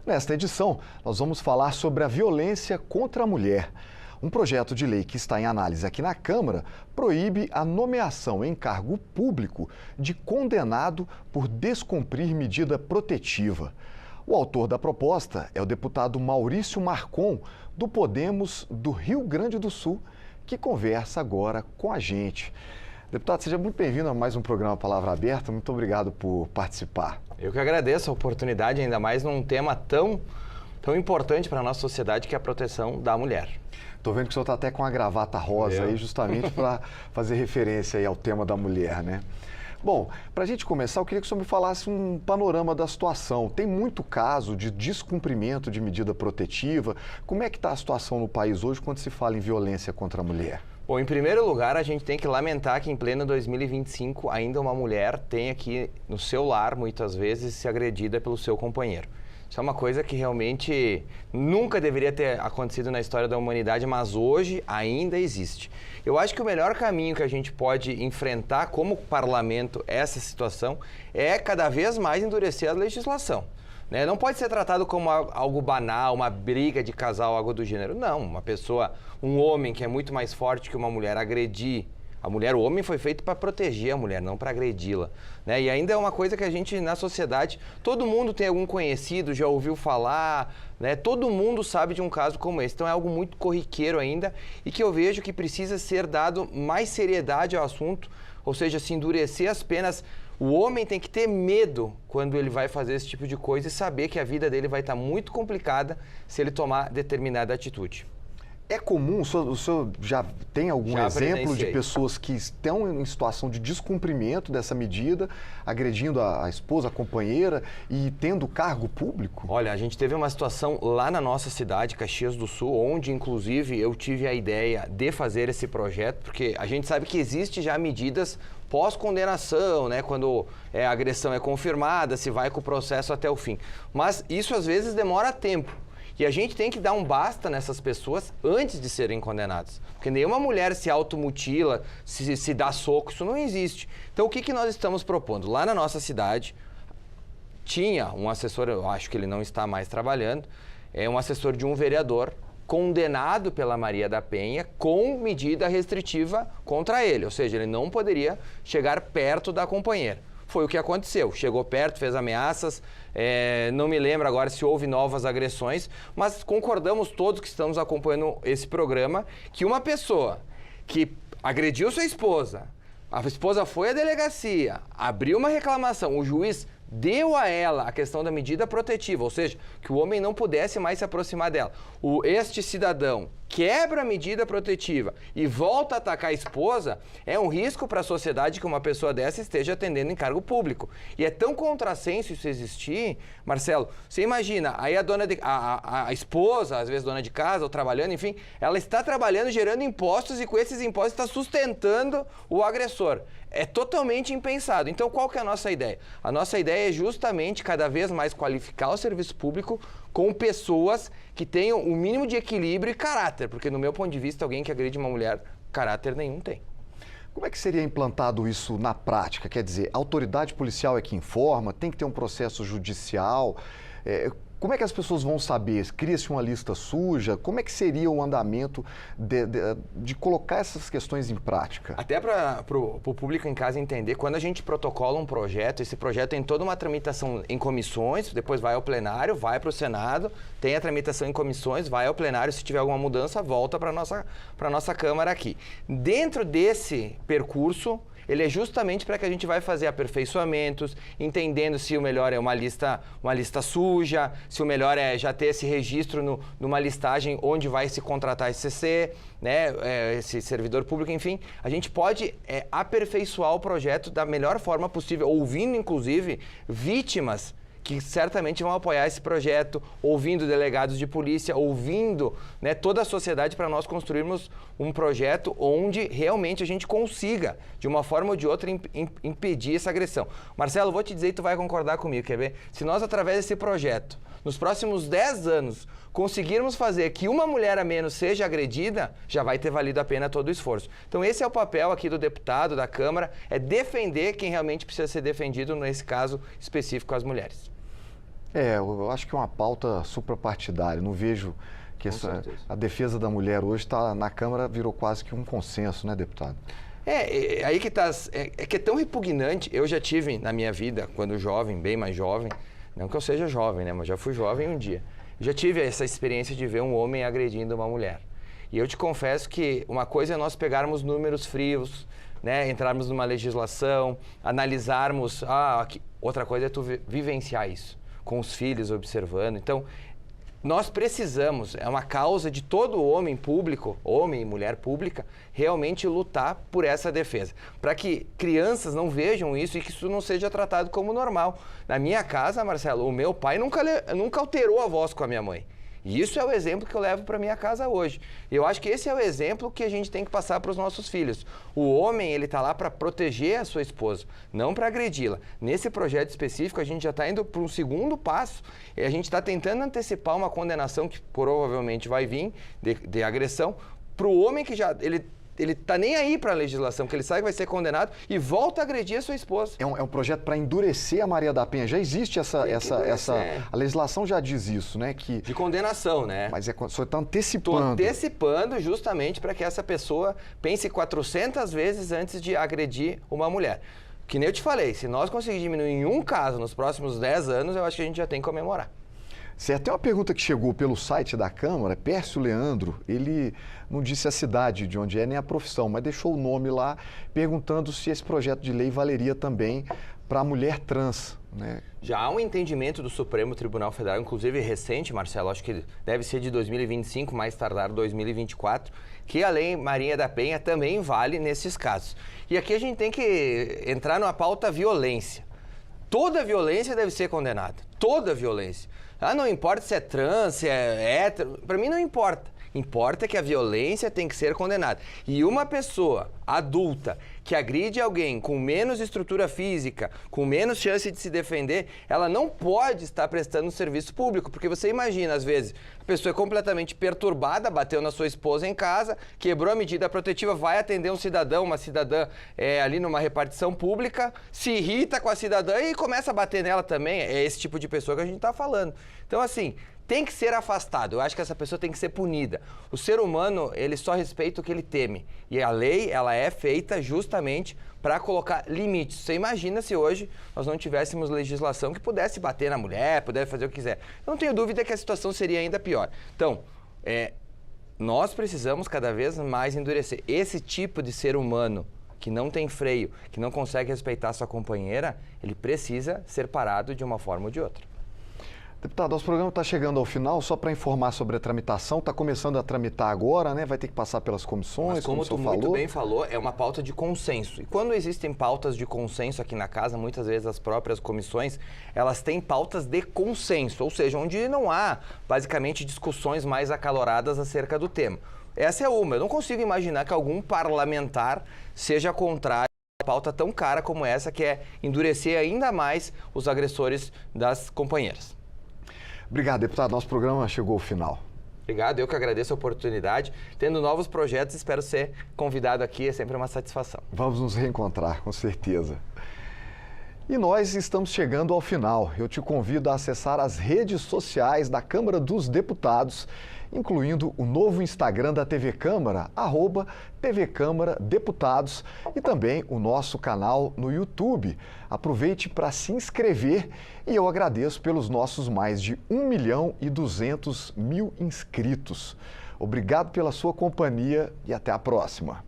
Nesta edição, nós vamos falar sobre a violência contra a mulher. Um projeto de lei que está em análise aqui na Câmara proíbe a nomeação em cargo público de condenado por descumprir medida protetiva. O autor da proposta é o deputado Maurício Marcon, do Podemos do Rio Grande do Sul, que conversa agora com a gente. Deputado, seja muito bem-vindo a mais um programa Palavra Aberta. Muito obrigado por participar. Eu que agradeço a oportunidade, ainda mais num tema tão importante para a nossa sociedade, que é a proteção da mulher. Estou vendo que o senhor está até com a gravata rosa aí, justamente para fazer referência aí ao tema da mulher, né? Bom, para a gente começar, eu queria que o senhor me falasse um panorama da situação. Tem muito caso de descumprimento de medida protetiva. Como é que está a situação no país hoje quando se fala em violência contra a mulher? Bom, em primeiro lugar, a gente tem que lamentar que em pleno 2025 ainda uma mulher tem aqui no seu lar, muitas vezes, se agredida pelo seu companheiro. Isso é uma coisa que realmente nunca deveria ter acontecido na história da humanidade, mas hoje ainda existe. Eu acho que o melhor caminho que a gente pode enfrentar como parlamento essa situação é cada vez mais endurecer a legislação. Não pode ser tratado como algo banal, uma briga de casal, algo do gênero. Não, um homem que é muito mais forte que uma mulher agredir a mulher, o homem foi feito para proteger a mulher, não para agredi-la. E ainda é uma coisa que a gente, na sociedade, todo mundo tem algum conhecido, já ouviu falar, todo mundo sabe de um caso como esse. Então é algo muito corriqueiro ainda e que eu vejo que precisa ser dado mais seriedade ao assunto, ou seja, se endurecer as penas. O homem tem que ter medo quando ele vai fazer esse tipo de coisa e saber que a vida dele vai estar muito complicada se ele tomar determinada atitude. É comum, o senhor já tem algum exemplo de pessoas que estão em situação de descumprimento dessa medida, agredindo a esposa, a companheira e tendo cargo público? Olha, a gente teve uma situação lá na nossa cidade, Caxias do Sul, onde inclusive eu tive a ideia de fazer esse projeto, porque a gente sabe que existe já medidas pós-condenação, quando a agressão é confirmada, se vai com o processo até o fim. Mas isso às vezes demora tempo. E a gente tem que dar um basta nessas pessoas antes de serem condenadas. Porque nenhuma mulher se automutila, se dá soco, isso não existe. Então o que nós estamos propondo? Lá na nossa cidade, tinha um assessor, eu acho que ele não está mais trabalhando, um assessor de um vereador condenado pela Maria da Penha com medida restritiva contra ele. Ou seja, ele não poderia chegar perto da companheira. Foi o que aconteceu. Chegou perto, fez ameaças, não me lembro agora se houve novas agressões, mas concordamos todos que estamos acompanhando esse programa que uma pessoa que agrediu sua esposa, a esposa foi à delegacia, abriu uma reclamação, o juiz deu a ela a questão da medida protetiva, ou seja, que o homem não pudesse mais se aproximar dela. Este cidadão quebra a medida protetiva e volta a atacar a esposa, é um risco para a sociedade que uma pessoa dessa esteja atendendo em cargo público. E é tão contrassenso isso existir, Marcelo, você imagina, aí a esposa, às vezes dona de casa ou trabalhando, enfim, ela está trabalhando, gerando impostos e com esses impostos está sustentando o agressor. É totalmente impensado. Então, qual que é a nossa ideia? A nossa ideia é justamente cada vez mais qualificar o serviço público com pessoas que tenham o mínimo de equilíbrio e caráter, porque no meu ponto de vista, alguém que agride uma mulher, caráter nenhum tem. Como é que seria implantado isso na prática? Quer dizer, a autoridade policial é que informa, tem que ter um processo judicial. Como é que as pessoas vão saber? Cria-se uma lista suja? Como é que seria o andamento de colocar essas questões em prática? Até para o público em casa entender, quando a gente protocola um projeto, esse projeto tem toda uma tramitação em comissões, depois vai ao plenário, vai para o Senado, tem a tramitação em comissões, vai ao plenário, se tiver alguma mudança, volta para a nossa Câmara aqui. Dentro desse percurso, ele é justamente para que a gente vai fazer aperfeiçoamentos, entendendo se o melhor é uma lista suja, se o melhor é já ter esse registro numa listagem onde vai se contratar esse CC, esse servidor público, enfim. A gente pode aperfeiçoar o projeto da melhor forma possível, ouvindo, inclusive, vítimas que certamente vão apoiar esse projeto, ouvindo delegados de polícia, ouvindo toda a sociedade para nós construirmos um projeto onde realmente a gente consiga, de uma forma ou de outra, impedir essa agressão. Marcelo, vou te dizer e tu vai concordar comigo, quer ver? Se nós, através desse projeto, nos próximos 10 anos, conseguirmos fazer que uma mulher a menos seja agredida, já vai ter valido a pena todo o esforço. Então esse é o papel aqui do deputado, da Câmara, é defender quem realmente precisa ser defendido, nesse caso específico, as mulheres. Eu acho que é uma pauta suprapartidária. Não vejo que a defesa da mulher hoje está na Câmara, virou quase que um consenso, né, deputado? Aí que tá, que é tão repugnante. Eu já tive na minha vida, quando jovem, bem mais jovem, não que eu seja jovem, né, mas já fui jovem um dia. Já tive essa experiência de ver um homem agredindo uma mulher. E eu te confesso que uma coisa é nós pegarmos números frios, né, entrarmos numa legislação, analisarmos, outra coisa é tu vivenciar isso, com os filhos observando. Então, nós precisamos, é uma causa de todo homem público, homem e mulher pública, realmente lutar por essa defesa. Para que crianças não vejam isso e que isso não seja tratado como normal. Na minha casa, Marcelo, o meu pai nunca alterou a voz com a minha mãe. E isso é o exemplo que eu levo para minha casa hoje. Eu acho que esse é o exemplo que a gente tem que passar para os nossos filhos. O homem, ele está lá para proteger a sua esposa, não para agredi-la. Nesse projeto específico, a gente já está indo para um segundo passo e a gente está tentando antecipar uma condenação que provavelmente vai vir de agressão para o homem que já... Ele tá nem aí para a legislação, que ele sabe que vai ser condenado e volta a agredir a sua esposa. É um projeto para endurecer a Maria da Penha. Já existe a legislação já diz isso, né? De condenação, né? Mas só está antecipando. Estou antecipando justamente para que essa pessoa pense 400 vezes antes de agredir uma mulher. Que nem eu te falei, se nós conseguirmos diminuir em um caso nos próximos 10 anos, eu acho que a gente já tem que comemorar. Certo, tem uma pergunta que chegou pelo site da Câmara, Pércio Leandro, ele não disse a cidade de onde é nem a profissão, mas deixou o nome lá, perguntando se esse projeto de lei valeria também para a mulher trans, né? Já há um entendimento do Supremo Tribunal Federal, inclusive recente, Marcelo, acho que deve ser de 2025, mais tardar 2024, que a Lei Maria da Penha também vale nesses casos. E aqui a gente tem que entrar numa pauta violência. Toda violência deve ser condenada, toda violência. Não importa se é trans, se é hétero, para mim não importa. Importa que a violência tem que ser condenada. E uma pessoa adulta que agride alguém com menos estrutura física, com menos chance de se defender, ela não pode estar prestando um serviço público. Porque você imagina, às vezes, a pessoa é completamente perturbada, bateu na sua esposa em casa, quebrou a medida protetiva, vai atender um cidadão, uma cidadã ali numa repartição pública, se irrita com a cidadã e começa a bater nela também. É esse tipo de pessoa que a gente está falando. Então, assim, tem que ser afastado. Eu acho que essa pessoa tem que ser punida. O ser humano, ele só respeita o que ele teme. E a lei, ela é feita justamente para colocar limites. Você imagina se hoje nós não tivéssemos legislação que pudesse bater na mulher, pudesse fazer o que quiser. Eu não tenho dúvida que a situação seria ainda pior. Então, nós precisamos cada vez mais endurecer. Esse tipo de ser humano que não tem freio, que não consegue respeitar sua companheira, ele precisa ser parado de uma forma ou de outra. Deputado, nosso programa está chegando ao final, só para informar sobre a tramitação, está começando a tramitar agora, né? Vai ter que passar pelas comissões, mas como tu muito bem falou, é uma pauta de consenso. E quando existem pautas de consenso aqui na casa, muitas vezes as próprias comissões, elas têm pautas de consenso, ou seja, onde não há, basicamente, discussões mais acaloradas acerca do tema. Essa é uma. Eu não consigo imaginar que algum parlamentar seja contrário a uma pauta tão cara como essa, que é endurecer ainda mais os agressores das companheiras. Obrigado, deputado. Nosso programa chegou ao final. Obrigado, eu que agradeço a oportunidade. Tendo novos projetos, espero ser convidado aqui, é sempre uma satisfação. Vamos nos reencontrar, com certeza. E nós estamos chegando ao final. Eu te convido a acessar as redes sociais da Câmara dos Deputados, incluindo o novo Instagram da TV Câmara, @TV Câmara Deputados, e também o nosso canal no YouTube. Aproveite para se inscrever e eu agradeço pelos nossos mais de 1.200.000 inscritos. Obrigado pela sua companhia e até a próxima.